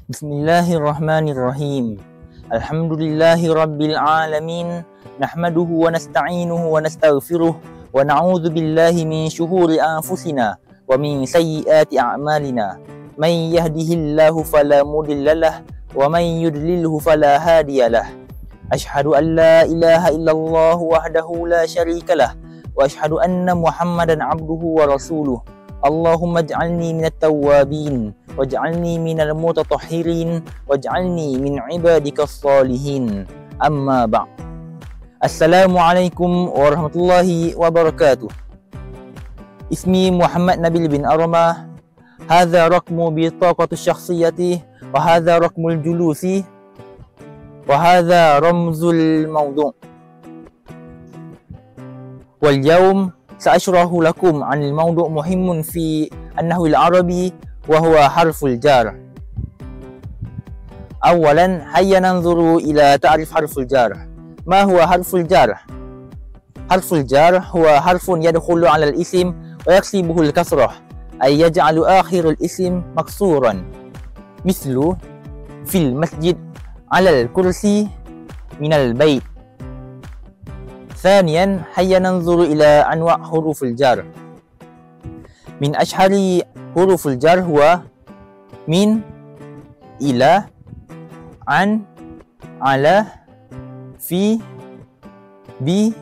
Bismillahirrahmanirrahim. Alhamdulillahi rabbil alamin. Nahmaduhu wa nasta'inuhu wa nastaghfiruh wa na'udzu billahi min syururi anfusina wa min sayyiati a'malina. Man yahdihillahu fala mudhillalah wa man yudlilhu fala hadiyalah. Ashhadu an la ilaha illallah wahdahu la syarikalah wa ashhadu anna Muhammadan abduhu wa rasuluh. Allahumma ij'alni minat tawwabin waj'alni minal mutatahhirin waj'alni min ibadikas salihin. Amma ba'd. Assalamualaikum warahmatullahi wabarakatuh. Ismi Muhammad Nabil bin Armah. Hadha raqmu bitaqati syakhsiyati wa hadha raqmul julusi wa hadha ramzul mawdu'. Wal yawm سأشرح لكم عن الموضوع مهم في النحو العربي وهو حرف الجر. أولا هيا ننظر إلى تعريف حرف الجر. ما هو حرف الجر؟ حرف الجر هو حرف يدخل على الاسم ويكسبه الكسرة، أي يجعل آخر الاسم مكسورا، مثل في المسجد، على الكرسي، من البيت. ثانيا هيا ننظر إلى أنواع حروف الجر. من أشهر حروف الجر هو من، إلى، عن، على، في، بي،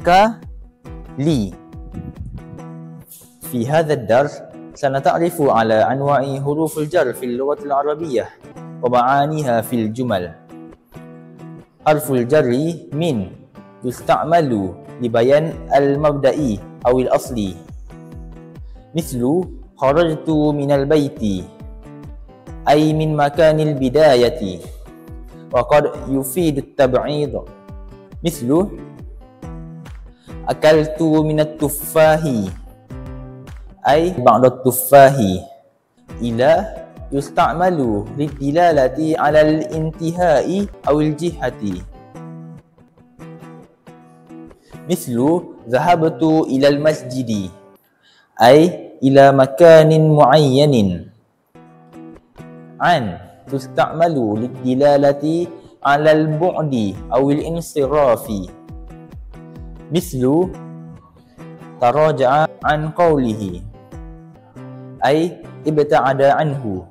ك، لي. في هذا الدرس سنتعرف على أنواع حروف الجر في اللغة العربية ومعانيها في الجمل. حرف الجر من تستعمل لبيان المبدئي أو الأصلي، مثل خرجت من البيت، أي من مكان البداية، وقد يفيد التبعيض، مثل أكلت من التفاح، أي بعض التفاح. إلى يستعمل للدلالة على الانتهاء أو الجهة، مثل ذهبت إلى المسجد، أي إلى مكان معين. عن تستعمل للدلالة على البعد أو الانصراف، مثل تراجع عن قوله، أي ابتعد عنه.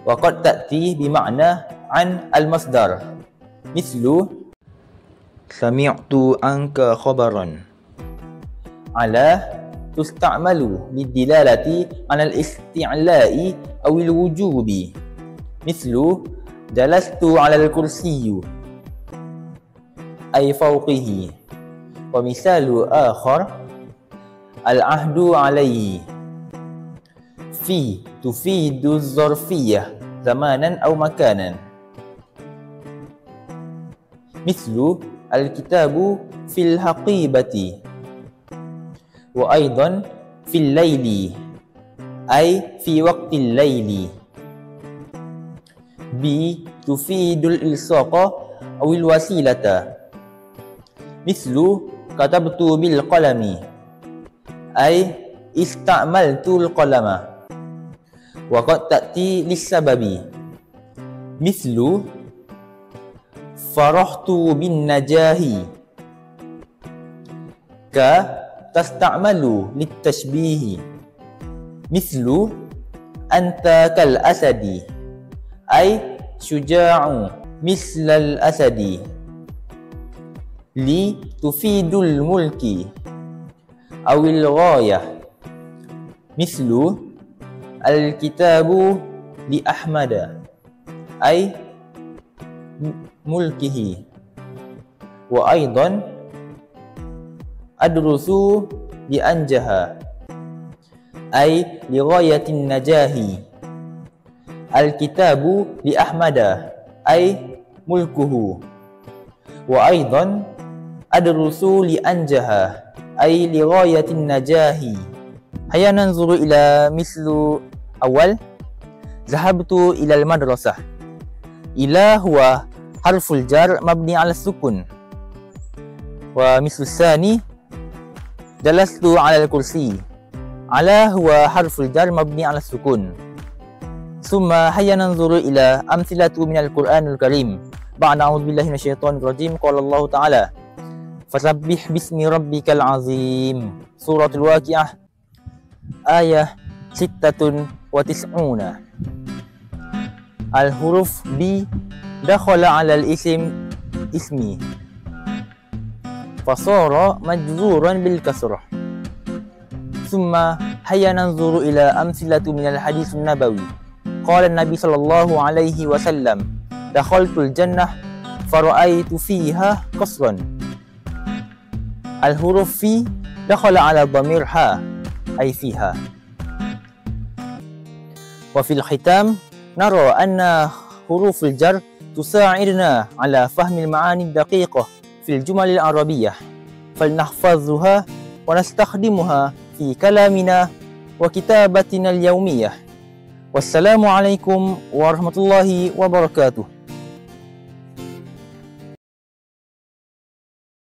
وقد تأتي بمعنى عن المصدر، مثل سمعت عنك خبرا. على تستعمل للدلالة على الاستعلاء أو الوجوب، مثل جلست على الكرسي، أي فوقه. ومثال آخر العهد عليه. في تفيد الظرفية زمانا أو مكانا، مثل الكتاب في الحقيبة. وأيضا في الليل، أي في وقت الليل. بي تفيد الإلصاق أو الوسيلة، مثل كتبت بالقلم، أي استعملت القلم. وقد تأتي للسبب، مثل فرحت بالنجاح. ك تستعمل للتشبيه، مثل أنت كالأسد، أي شجاع مثل الأسد. لي تفيد الملك أو الغاية، مثل الكتاب لأحمد، أي ملكه. وأيضا أدرس لأنجح، أي لغاية النجاح. الكتاب لأحمد، أي ملكه. وأيضا أدرس لأنجح، أي لغاية النجاح. هيا ننظر إلى مثل أول. ذهبت إلى المدرسة. إلى هو حرف الجر مبني على السكون. ومثل الثاني جلست على الكرسي. على هو حرف الجر مبني على السكون. ثم هيا ننظر إلى أمثلة من القرآن الكريم. بعد أعوذ بالله من الشيطان الرجيم قال الله تعالى فسبح باسم ربك العظيم. سورة الواقعة آية 96. الحروف B دخل على الاسم اسمي فصار مجزورا بالكسرة. ثم هيا ننظر إلى أمثلة من الحديث النبوي. قال النبي صلى الله عليه وسلم دخلت الجنة فرأيت فيها قصرا. الحروف في دخل على ضمير ها أي فيها. وفي الختام نرى أن حروف الجر تساعدنا على فهم المعاني الدقيقة في الجمل العربية، فلنحفظها ونستخدمها في كلامنا وكتابتنا اليومية. والسلام عليكم ورحمة الله وبركاته.